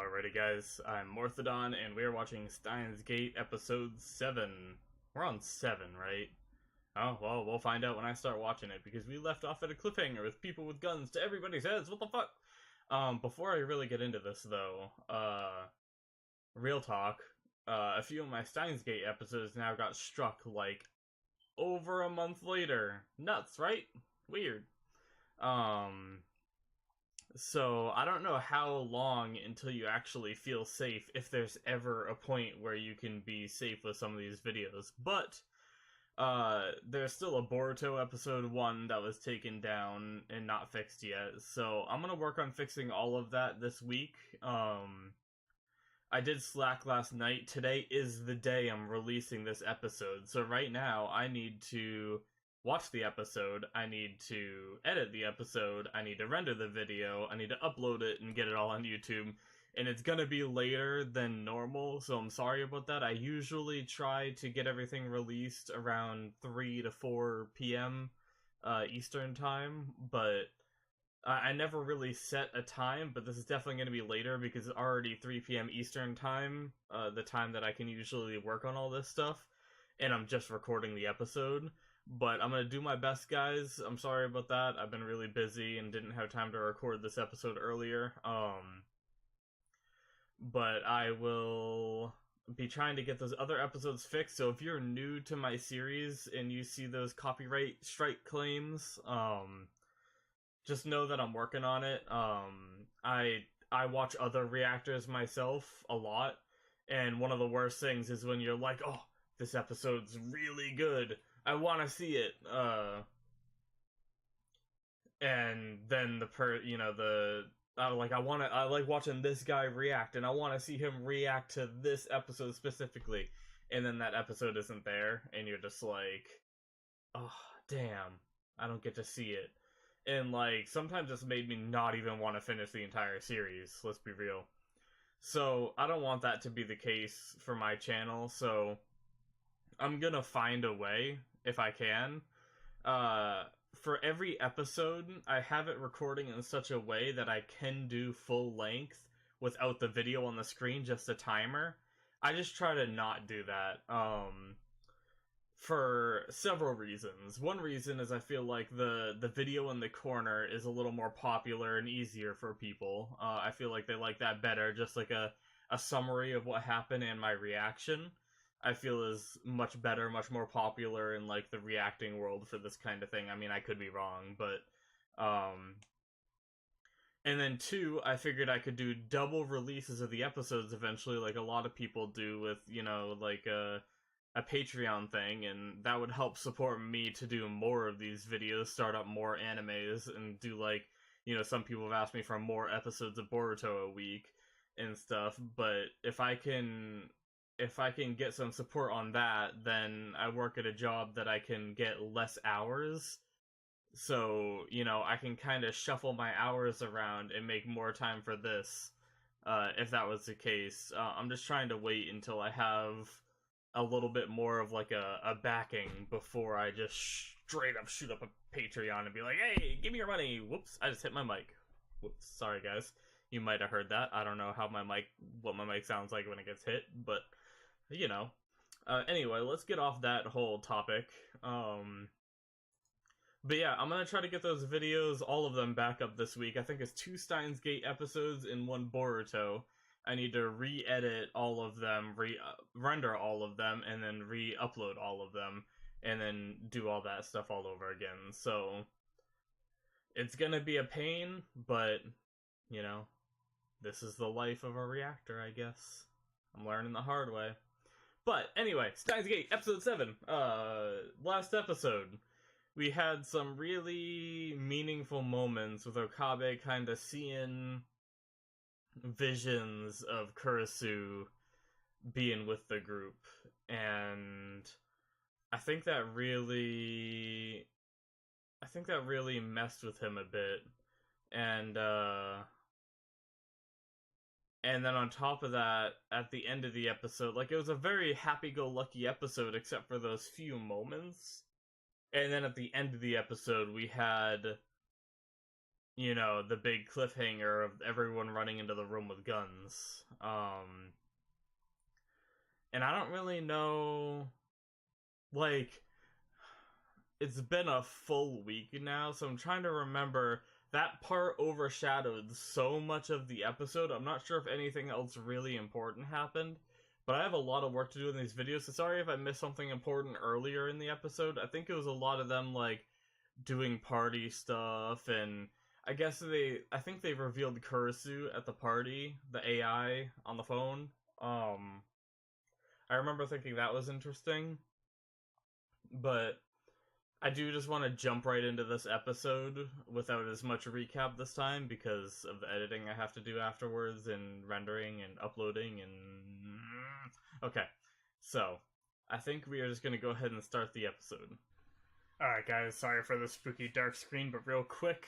Alrighty guys, I'm Morthadon, and we are watching Steins Gate Episode 7. We're on 7, right? Oh, well, we'll find out when I start watching it, because we left off at a cliffhanger with people with guns to everybody's heads, what the fuck? Before I really get into this, though, real talk, a few of my Steins Gate episodes now got struck, like, over a month later. Nuts, right? Weird. So, I don't know how long until you actually feel safe, if there's ever a point where you can be safe with some of these videos. But, there's still a Boruto episode 1 that was taken down and not fixed yet. So, I'm gonna work on fixing all of that this week. I did slack last night. Today is the day I'm releasing this episode. So right now, I need to watch the episode, I need to edit the episode, I need to render the video, I need to upload it and get it all on YouTube, and it's gonna be later than normal, so I'm sorry about that. I usually try to get everything released around 3 to 4 p.m. Eastern time, but I never really set a time, but this is definitely going to be later because it's already 3 p.m. Eastern time, the time that I can usually work on all this stuff, and I'm just recording the episode. But I'm going to do my best, guys. I'm sorry about that. I've been really busy and didn't have time to record this episode earlier. But I will be trying to get those other episodes fixed. So if you're new to my series and you see those copyright strike claims, just know that I'm working on it. I watch other reactors myself a lot, and one of the worst things is when you're like, oh, this episode's really good, I want to see it, and then I like watching this guy react, and I want to see him react to this episode specifically, and then that episode isn't there, and you're just like, oh, damn, I don't get to see it. And, like, sometimes it's made me not even want to finish the entire series, let's be real. So, I don't want that to be the case for my channel, so I'm gonna find a way, if I can. For every episode, I have it recording in such a way that I can do full length without the video on the screen, just a timer. I just try to not do that, for several reasons. One reason is I feel like the video in the corner is a little more popular and easier for people. I feel like they like that better, just like a summary of what happened and my reaction. I feel is much better, much more popular in, like, the reacting world for this kind of thing. I mean, I could be wrong, but, and then 2, I figured I could do double releases of the episodes eventually, like a lot of people do with, you know, like, a Patreon thing, and that would help support me to do more of these videos, start up more animes, and do, like, you know, some people have asked me for more episodes of Boruto a week and stuff, but if I can get some support on that, then I work at a job that I can get less hours. So, you know, I can kind of shuffle my hours around and make more time for this, if that was the case. I'm just trying to wait until I have a little bit more of, like, a backing before I just straight up shoot up a Patreon and be like, hey, give me your money! Whoops, I just hit my mic. Whoops, sorry guys. You might have heard that. I don't know what my mic sounds like when it gets hit, but you know. Anyway, let's get off that whole topic. But yeah, I'm gonna try to get those videos, all of them, back up this week. I think it's 2 Steins Gate episodes and 1 Boruto. I need to re-edit all of them, render all of them, and then re-upload all of them, and then do all that stuff all over again. So, it's gonna be a pain, but, you know, this is the life of a reactor, I guess. I'm learning the hard way. But anyway, Steins Gate, episode 7. Last episode, we had some really meaningful moments with Okabe kind of seeing visions of Kurisu being with the group, and I think that really messed with him a bit, and then on top of that, at the end of the episode, like, it was a very happy-go-lucky episode except for those few moments. And then at the end of the episode, we had you know, the big cliffhanger of everyone running into the room with guns. And I don't really know, like, it's been a full week now, so I'm trying to remember. That part overshadowed so much of the episode. I'm not sure if anything else really important happened, but I have a lot of work to do in these videos, so sorry if I missed something important earlier in the episode. I think it was a lot of them, like, doing party stuff, and I think they revealed Kurisu at the party, the AI on the phone. I remember thinking that was interesting, but I do just want to jump right into this episode without as much recap this time because of the editing I have to do afterwards and rendering and uploading and... Okay, so I think we are just going to go ahead and start the episode. Alright guys, sorry for the spooky dark screen, but real quick,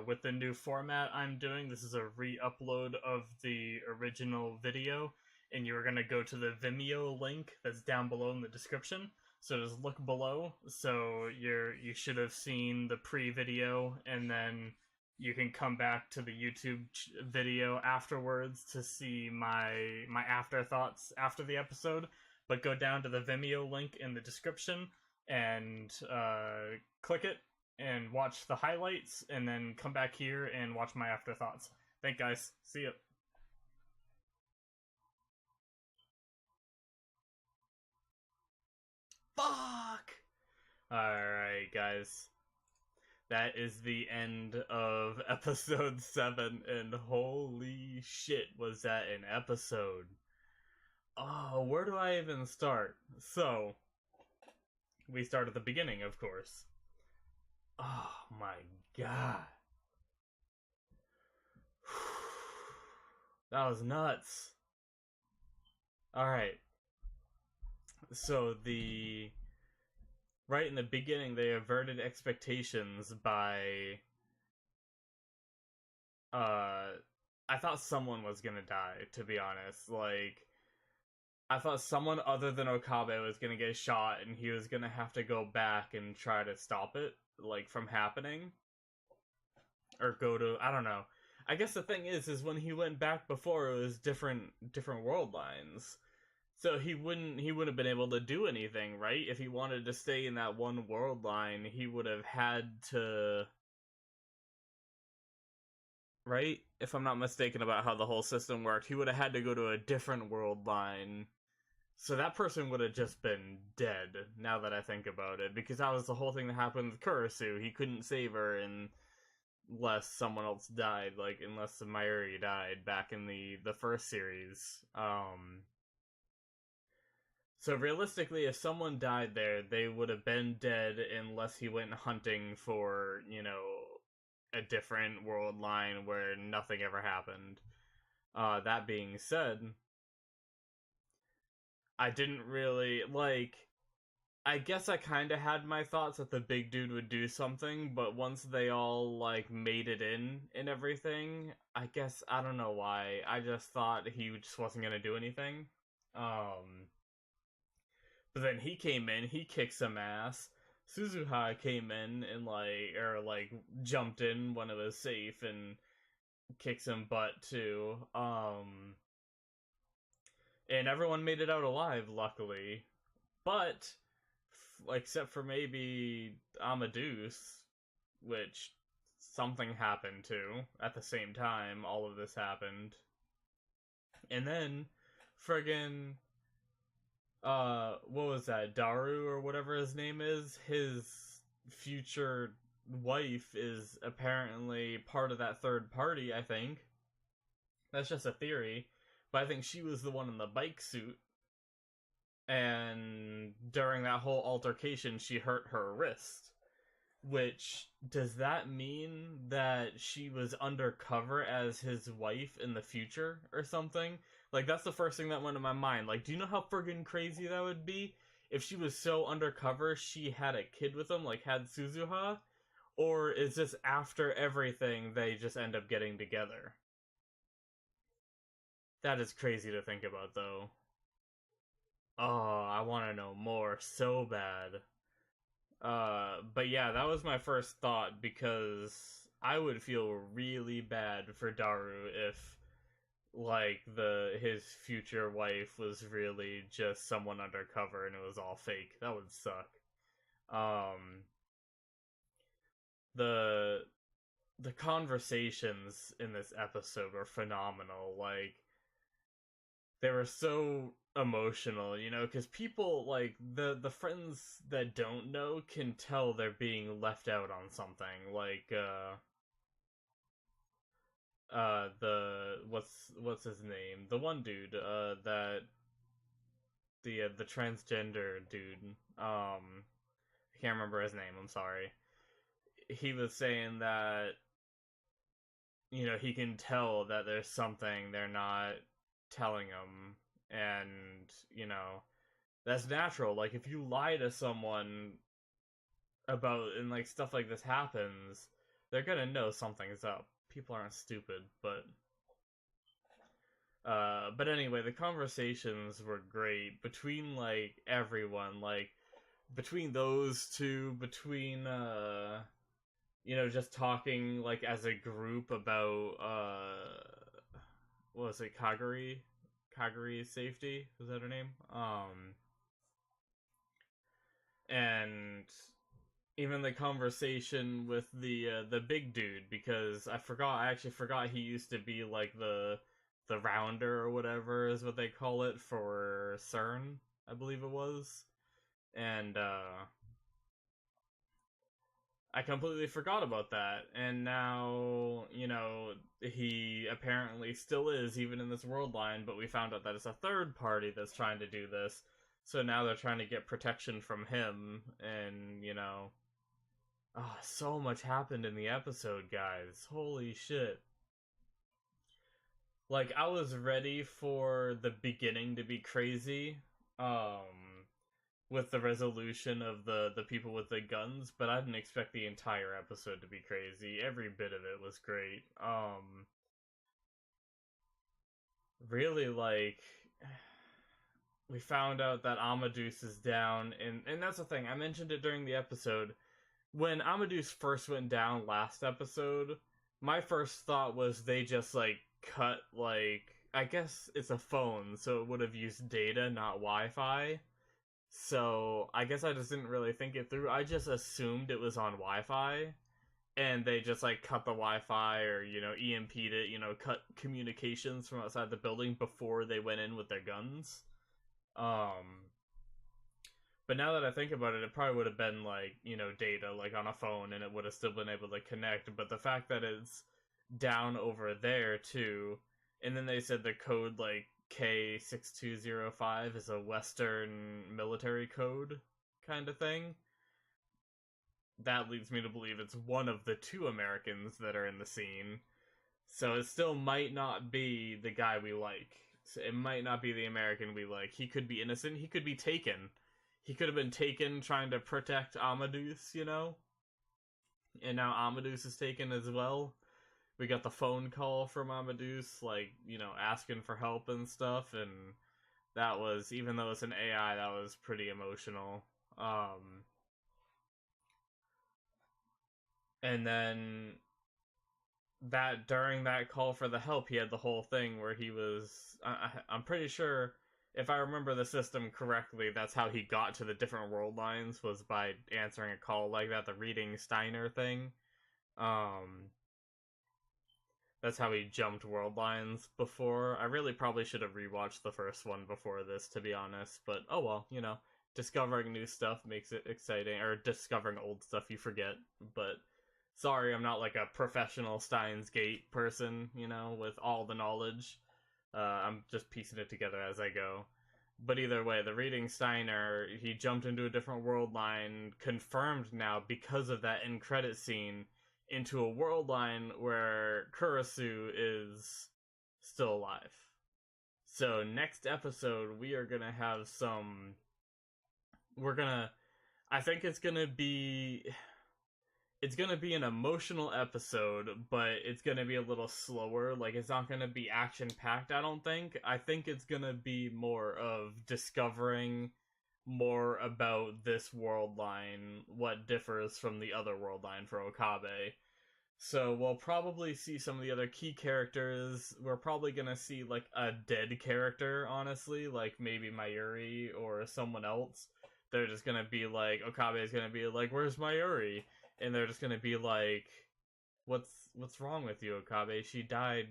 with the new format I'm doing, this is a re-upload of the original video, and you're going to go to the Vimeo link that's down below in the description. So just look below. So you should have seen the pre-video, and then you can come back to the YouTube video afterwards to see my afterthoughts after the episode. But go down to the Vimeo link in the description and click it and watch the highlights, and then come back here and watch my afterthoughts. Thanks, guys. See ya. Fuck! Alright, guys. That is the end of episode 7, and holy shit, was that an episode. Oh, where do I even start? So, we start at the beginning, of course. Oh my god. That was nuts. Alright. So right in the beginning, they averted expectations by... I thought someone was gonna die, to be honest. Like, I thought someone other than Okabe was gonna get shot, and he was gonna have to go back and try to stop it, like, from happening. Or go to... I don't know. I guess the thing is when he went back before, it was different world lines. So he wouldn't have been able to do anything, right? If he wanted to stay in that one world line, he would have had to... Right? If I'm not mistaken about how the whole system worked, he would have had to go to a different world line. So that person would have just been dead, now that I think about it. Because that was the whole thing that happened with Kurisu. He couldn't save her unless someone else died, like, unless Mayuri died back in the first series. So realistically, if someone died there, they would have been dead unless he went hunting for, you know, a different world line where nothing ever happened. That being said, I didn't really, like... I guess I kinda had my thoughts that the big dude would do something, but once they all, like, made it in and everything, I guess, I don't know why, I just thought he just wasn't gonna do anything. But then he came in, he kicked some ass. Suzuha came in and jumped in when it was safe and kicked some butt too. And everyone made it out alive, luckily. But, except for maybe Amadeus, which something happened to at the same time all of this happened. And then, friggin', what was that, Daru or whatever his name is, his future wife is apparently part of that third party, I think. That's just a theory, but I think she was the one in the bike suit, and during that whole altercation, she hurt her wrist. Which, does that mean that she was undercover as his wife in the future or something? Like, that's the first thing that went to my mind. Like, do you know how friggin' crazy that would be? If she was so undercover, she had a kid with him, like, had Suzuha? Or is this after everything, they just end up getting together? That is crazy to think about, though. Oh, I want to know more so bad. But yeah, that was my first thought, because I would feel really bad for Daru if like his future wife was really just someone undercover and it was all fake. That would suck. Um the the conversations in this episode were phenomenal. Like they were so emotional, you know, because people like the friends that don't know can tell they're being left out on something. Like the what's his name? The one dude that the transgender dude. I can't remember his name. I'm sorry. He was saying that you know he can tell that there's something they're not telling him, and you know that's natural. Like if you lie to someone about and like stuff like this happens, they're gonna know something's up. People aren't stupid, but anyway, the conversations were great between like everyone, like between those two, between you know, just talking like as a group about what was it, Kaguri's safety? Was that her name? And even the conversation with the big dude, because I actually forgot he used to be like the rounder or whatever is what they call it for CERN, I believe it was. And I completely forgot about that. And now, you know, he apparently still is, even in this world line, but we found out that it's a third party that's trying to do this. So now they're trying to get protection from him, and, you know. Oh, so much happened in the episode, guys. Holy shit. Like, I was ready for the beginning to be crazy. Um, with the resolution of the people with the guns, but I didn't expect the entire episode to be crazy. Every bit of it was great. Really like we found out that Amadeus is down, and that's the thing. I mentioned it during the episode. When Amadeus first went down last episode, my first thought was they just like cut like I guess it's a phone, so it would have used data, not Wi-Fi. So I guess I just didn't really think it through. I just assumed it was on Wi-Fi, and they just like cut the Wi-Fi or you know EMP'd it, you know, cut communications from outside the building before they went in with their guns. Um, but now that I think about it, it probably would have been like you know data like on a phone, and it would have still been able to connect. But the fact that it's down over there too, and then they said the code like K6205 is a Western military code kind of thing. That leads me to believe it's one of the two Americans that are in the scene. So it still might not be the guy we like. So it might not be the American we like. He could be innocent. He could be taken. He could have been taken trying to protect Amadeus, you know? And now Amadeus is taken as well. We got the phone call from Amadeus, like, you know, asking for help and stuff, and that was, even though it's an AI, that was pretty emotional. And then that during that call for the help, he had the whole thing where he was. I'm pretty sure, if I remember the system correctly, that's how he got to the different world lines was by answering a call like that. The reading Steiner thing. Um, that's how he jumped world lines before. I really probably should have rewatched the first one before this, to be honest. But oh well, you know, discovering new stuff makes it exciting, or discovering old stuff you forget. But sorry, I'm not like a professional Steins Gate person, you know, with all the knowledge. I'm just piecing it together as I go. But either way, the reading Steiner, he jumped into a different world line, confirmed now because of that end credit scene, into a world line where Kurisu is still alive. So next episode, we are gonna have some. We're gonna. I think it's gonna be. It's gonna be an emotional episode, but it's gonna be a little slower. Like, it's not gonna be action packed, I don't think. I think it's gonna be more of discovering more about this world line, what differs from the other world line for Okabe. So we'll probably see some of the other key characters. We're probably gonna see like a dead character, honestly, like maybe Mayuri or someone else. They're just gonna be like, Okabe is gonna be like, "Where's Mayuri?" And they're just gonna be like, "What's wrong with you, Okabe? She died,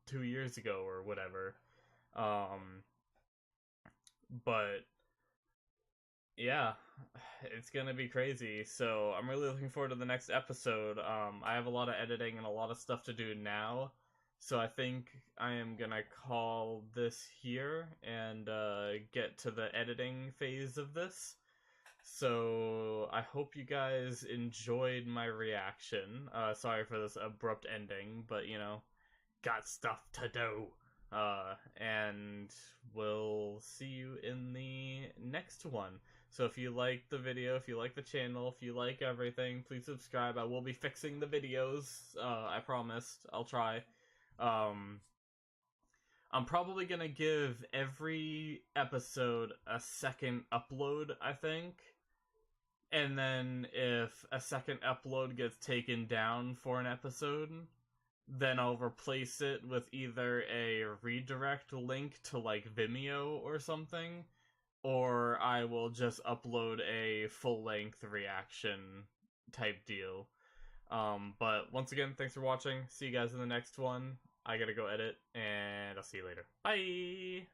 2 years ago or whatever." Um, but yeah, it's gonna be crazy. So I'm really looking forward to the next episode. I have a lot of editing and a lot of stuff to do now, so I think I am gonna call this here and get to the editing phase of this. So I hope you guys enjoyed my reaction. Sorry for this abrupt ending, but got stuff to do. And we'll see you in the next one. So if you like the video, if you like the channel, if you like everything, please subscribe. I will be fixing the videos. I promised. I'll try. Um, I'm probably gonna give every episode a second upload, I think. And then if a second upload gets taken down for an episode, then I'll replace it with either a redirect link to like Vimeo or something, or I will just upload a full-length reaction type deal. But once again, thanks for watching. See you guys in the next one. I gotta go edit, and I'll see you later. Bye!